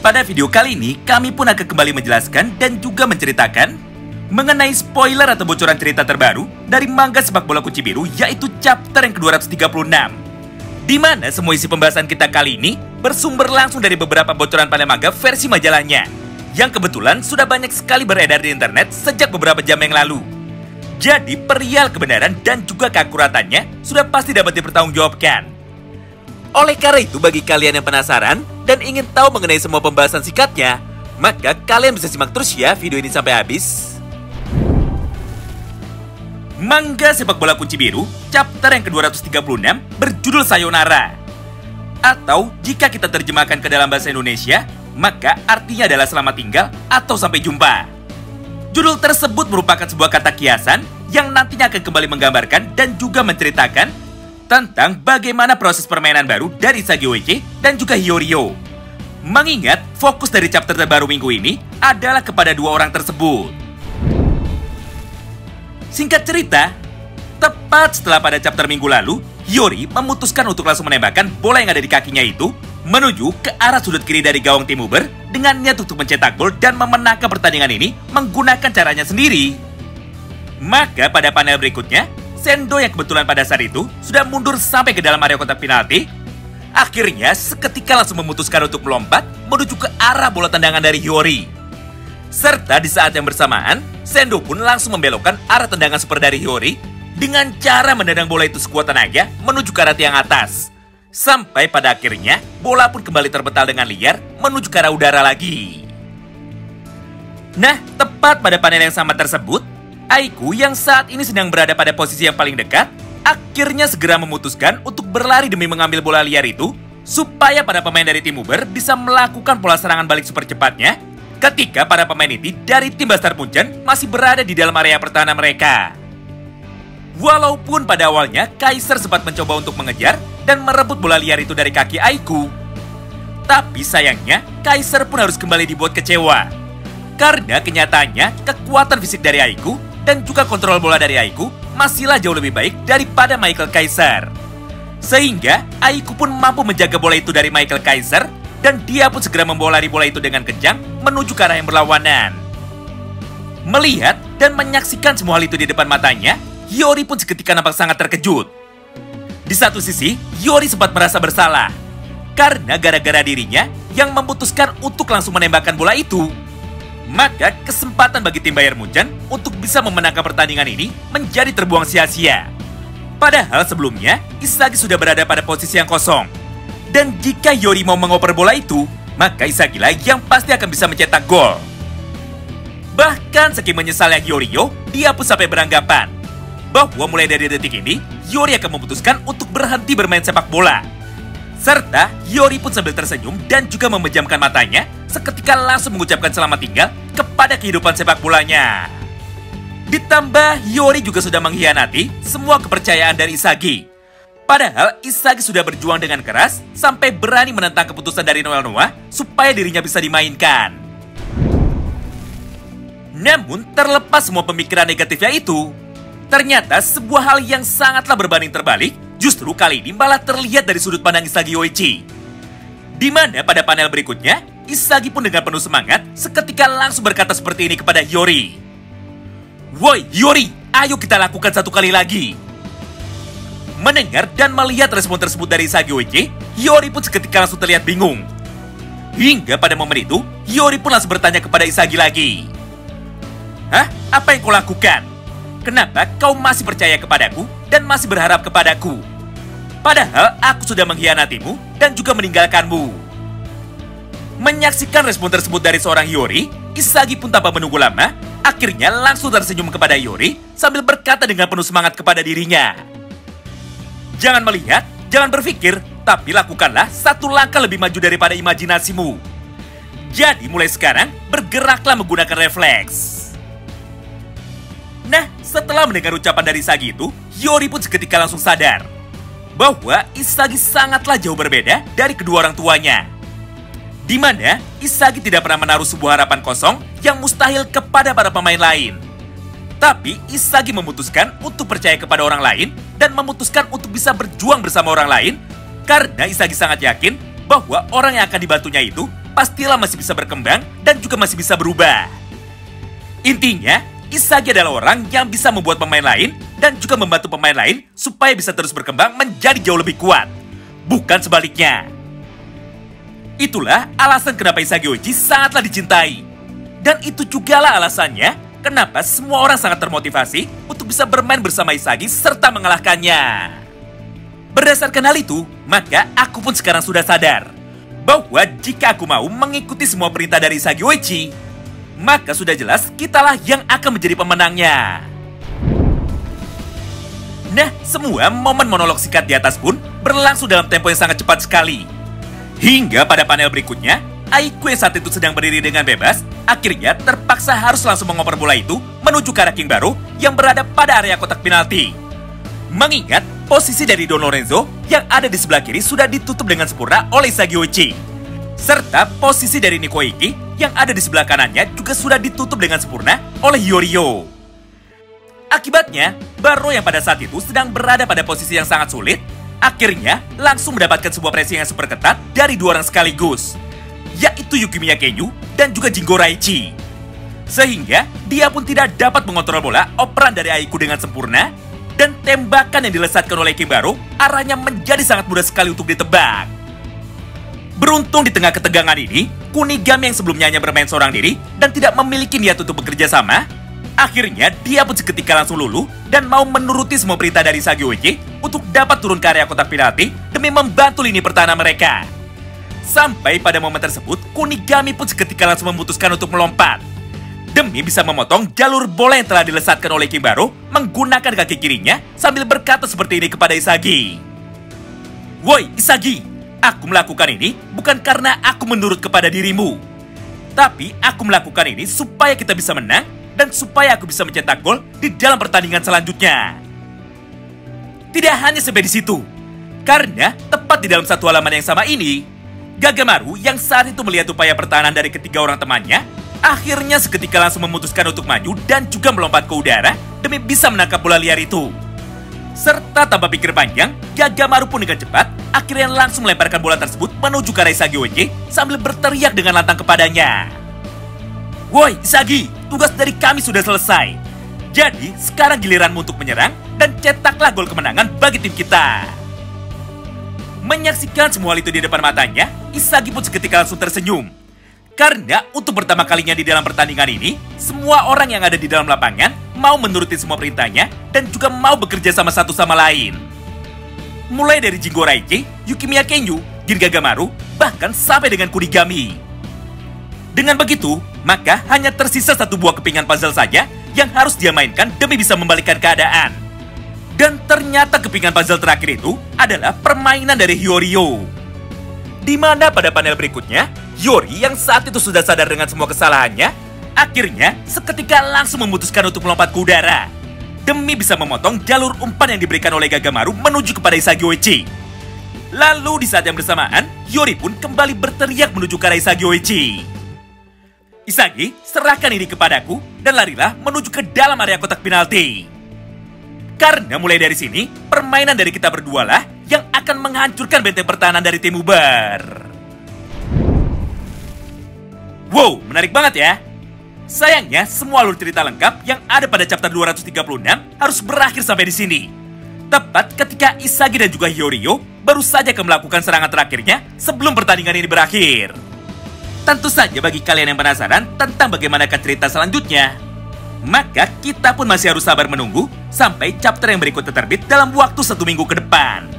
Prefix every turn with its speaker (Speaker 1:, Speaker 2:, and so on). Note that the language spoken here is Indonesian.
Speaker 1: Pada video kali ini, kami pun akan kembali menjelaskan dan juga menceritakan mengenai spoiler atau bocoran cerita terbaru dari manga sepak bola Kunci Biru, yaitu chapter yang ke-236. Di mana semua isi pembahasan kita kali ini bersumber langsung dari beberapa bocoran pada manga versi majalahnya, yang kebetulan sudah banyak sekali beredar di internet sejak beberapa jam yang lalu. Jadi perihal kebenaran dan juga keakuratannya sudah pasti dapat dipertanggungjawabkan. Oleh karena itu, bagi kalian yang penasaran dan ingin tahu mengenai semua pembahasan singkatnya, maka kalian bisa simak terus ya video ini sampai habis. Manga sepak bola Kunci Biru, chapter yang ke-236 berjudul Sayonara. Atau jika kita terjemahkan ke dalam bahasa Indonesia, maka artinya adalah selamat tinggal atau sampai jumpa. Judul tersebut merupakan sebuah kata kiasan yang nantinya akan kembali menggambarkan dan juga menceritakan tentang bagaimana proses permainan baru dari Isagi Oichi dan juga Hiyoriyo. Mengingat fokus dari chapter terbaru minggu ini adalah kepada dua orang tersebut. Singkat cerita, tepat setelah pada chapter minggu lalu, Hiyori memutuskan untuk langsung menembakkan bola yang ada di kakinya itu menuju ke arah sudut kiri dari gawang tim Uber dengan niat untuk mencetak gol dan memenangkan pertandingan ini menggunakan caranya sendiri. Maka pada panel berikutnya, Sendo yang kebetulan pada saat itu sudah mundur sampai ke dalam area kotak penalti, akhirnya seketika langsung memutuskan untuk melompat menuju ke arah bola tendangan dari Hiyori. Serta di saat yang bersamaan, Sendo pun langsung membelokkan arah tendangan super dari Hiyori dengan cara menendang bola itu sekuat tenaga menuju ke arah tiang atas. Sampai pada akhirnya, bola pun kembali terbetal dengan liar menuju ke arah udara lagi. Nah, tepat pada panel yang sama tersebut, Aiku yang saat ini sedang berada pada posisi yang paling dekat, akhirnya segera memutuskan untuk berlari demi mengambil bola liar itu, supaya para pemain dari tim Uber bisa melakukan pola serangan balik super cepatnya, ketika para pemain inti dari tim Bastard Munchen masih berada di dalam area pertahanan mereka. Walaupun pada awalnya Kaiser sempat mencoba untuk mengejar dan merebut bola liar itu dari kaki Aiku, tapi sayangnya Kaiser pun harus kembali dibuat kecewa. Karena kenyataannya kekuatan fisik dari Aiku dan juga kontrol bola dari Aiku masihlah jauh lebih baik daripada Michael Kaiser. Sehingga Aiku pun mampu menjaga bola itu dari Michael Kaiser dan dia pun segera membawa lari bola itu dengan kencang menuju ke arah yang berlawanan. Melihat dan menyaksikan semua hal itu di depan matanya, Hiyori pun seketika nampak sangat terkejut. Di satu sisi, Hiyori sempat merasa bersalah karena gara-gara dirinya yang memutuskan untuk langsung menembakkan bola itu. Maka kesempatan bagi tim Bayern Munchen untuk bisa memenangkan pertandingan ini menjadi terbuang sia-sia. Padahal sebelumnya, Isagi sudah berada pada posisi yang kosong. Dan jika Hiyori mau mengoper bola itu, maka Isagi lah yang pasti akan bisa mencetak gol. Bahkan saking menyesalnya Hiyoriyo, dia pun sampai beranggapan bahwa mulai dari detik ini, Hiyori akan memutuskan untuk berhenti bermain sepak bola. Serta Hiyori pun sambil tersenyum dan juga memejamkan matanya, seketika langsung mengucapkan selamat tinggal kepada kehidupan sepak bolanya. Ditambah Hiyori juga sudah mengkhianati semua kepercayaan dari Isagi. Padahal Isagi sudah berjuang dengan keras sampai berani menentang keputusan dari Noel Noah supaya dirinya bisa dimainkan. Namun terlepas semua pemikiran negatifnya itu, ternyata sebuah hal yang sangatlah berbanding terbalik justru kali ini malah terlihat dari sudut pandang Isagi Oichi. Di mana pada panel berikutnya, Isagi pun dengan penuh semangat seketika langsung berkata seperti ini kepada Hiyori. "Woi Hiyori, ayo kita lakukan satu kali lagi." Mendengar dan melihat respon tersebut dari Isagi Oichi, Hiyori pun seketika langsung terlihat bingung. Hingga pada momen itu, Hiyori pun langsung bertanya kepada Isagi lagi. "Hah? Apa yang kau lakukan? Kenapa kau masih percaya kepadaku dan masih berharap kepadaku? Padahal aku sudah mengkhianatimu dan juga meninggalkanmu." Menyaksikan respon tersebut dari seorang Hiyori, Isagi pun tanpa menunggu lama, akhirnya langsung tersenyum kepada Hiyori sambil berkata dengan penuh semangat kepada dirinya. "Jangan melihat, jangan berpikir, tapi lakukanlah satu langkah lebih maju daripada imajinasimu. Jadi mulai sekarang, bergeraklah menggunakan refleks." Nah, setelah mendengar ucapan dari Isagi itu, Hiyori pun seketika langsung sadar bahwa Isagi sangatlah jauh berbeda dari kedua orang tuanya. Di mana Isagi tidak pernah menaruh sebuah harapan kosong yang mustahil kepada para pemain lain. Tapi Isagi memutuskan untuk percaya kepada orang lain dan memutuskan untuk bisa berjuang bersama orang lain karena Isagi sangat yakin bahwa orang yang akan dibantunya itu pastilah masih bisa berkembang dan juga masih bisa berubah. Intinya, Isagi adalah orang yang bisa membuat pemain lain dan juga membantu pemain lain supaya bisa terus berkembang menjadi jauh lebih kuat. Bukan sebaliknya. Itulah alasan kenapa Isagi Oichi sangatlah dicintai. Dan itu jugalah alasannya kenapa semua orang sangat termotivasi untuk bisa bermain bersama Isagi serta mengalahkannya. Berdasarkan hal itu, maka aku pun sekarang sudah sadar bahwa jika aku mau mengikuti semua perintah dari Isagi Oichi, maka sudah jelas kitalah yang akan menjadi pemenangnya. Nah, semua momen monolog singkat di atas pun berlangsung dalam tempo yang sangat cepat sekali. Hingga pada panel berikutnya, Aiku yang saat itu sedang berdiri dengan bebas, akhirnya terpaksa harus langsung mengoper bola itu menuju ke arah King Baro yang berada pada area kotak penalti. Mengingat posisi dari Don Lorenzo yang ada di sebelah kiri sudah ditutup dengan sempurna oleh Isagi Oichi. Serta posisi dari Nico Iki yang ada di sebelah kanannya juga sudah ditutup dengan sempurna oleh Yorio. Akibatnya, Baro yang pada saat itu sedang berada pada posisi yang sangat sulit, akhirnya langsung mendapatkan sebuah pressing yang super ketat dari dua orang sekaligus, yaitu Yukimiya Kenyu dan juga Jingo Raichi. Sehingga dia pun tidak dapat mengontrol bola operan dari Aiku dengan sempurna, dan tembakan yang dilesatkan oleh King Baro arahnya menjadi sangat mudah sekali untuk ditebak. Beruntung di tengah ketegangan ini, Kunigami yang sebelumnya hanya bermain seorang diri dan tidak memiliki niat untuk bekerja sama, akhirnya dia pun seketika langsung luluh dan mau menuruti semua perintah dari Isagi Oichi untuk dapat turun ke area kotak penalti demi membantu lini pertahanan mereka. Sampai pada momen tersebut, Kunigami pun seketika langsung memutuskan untuk melompat demi bisa memotong jalur bola yang telah dilesatkan oleh King Baro menggunakan kaki kirinya sambil berkata seperti ini kepada Isagi. "Woi, Isagi, aku melakukan ini bukan karena aku menurut kepada dirimu. Tapi aku melakukan ini supaya kita bisa menang dan supaya aku bisa mencetak gol di dalam pertandingan selanjutnya." Tidak hanya sampai di situ. Karena tepat di dalam satu halaman yang sama ini, Gagamaru yang saat itu melihat upaya pertahanan dari ketiga orang temannya, akhirnya seketika langsung memutuskan untuk maju dan juga melompat ke udara demi bisa menangkap bola liar itu. Serta tanpa pikir panjang, Gagamaru pun dengan cepat akhirnya langsung melemparkan bola tersebut menuju ke arah Isagi Oichi sambil berteriak dengan lantang kepadanya. "Woi, Isagi, tugas dari kami sudah selesai. Jadi, sekarang giliranmu untuk menyerang dan cetaklah gol kemenangan bagi tim kita." Menyaksikan semua hal itu di depan matanya, Isagi pun seketika langsung tersenyum. Karena untuk pertama kalinya di dalam pertandingan ini, semua orang yang ada di dalam lapangan mau menuruti semua perintahnya dan juga mau bekerja sama satu sama lain. Mulai dari Jingo Raichi, Yukimiya Kenyu, Jin Gagamaru, bahkan sampai dengan Kunigami. Dengan begitu, maka hanya tersisa satu buah kepingan puzzle saja yang harus dia mainkan demi bisa membalikkan keadaan. Dan ternyata kepingan puzzle terakhir itu adalah permainan dari Hyorio. Di mana pada panel berikutnya, Yori yang saat itu sudah sadar dengan semua kesalahannya, akhirnya seketika langsung memutuskan untuk melompat ke udara demi bisa memotong jalur umpan yang diberikan oleh Gagamaru menuju kepada Isagi Oichi. Lalu di saat yang bersamaan, Yori pun kembali berteriak menuju ke arah Isagi Oichi. "Isagi, serahkan ini kepadaku dan larilah menuju ke dalam area kotak penalti. Karena mulai dari sini, permainan dari kita berdua lah yang akan menghancurkan benteng pertahanan dari tim Uber." Wow, menarik banget ya. Sayangnya, semua alur cerita lengkap yang ada pada chapter 236 harus berakhir sampai di sini. Tepat ketika Isagi dan juga Hyorio baru saja akan melakukan serangan terakhirnya sebelum pertandingan ini berakhir. Tentu saja bagi kalian yang penasaran tentang bagaimana cerita selanjutnya, maka kita pun masih harus sabar menunggu sampai chapter yang berikutnya terbit dalam waktu 1 minggu ke depan.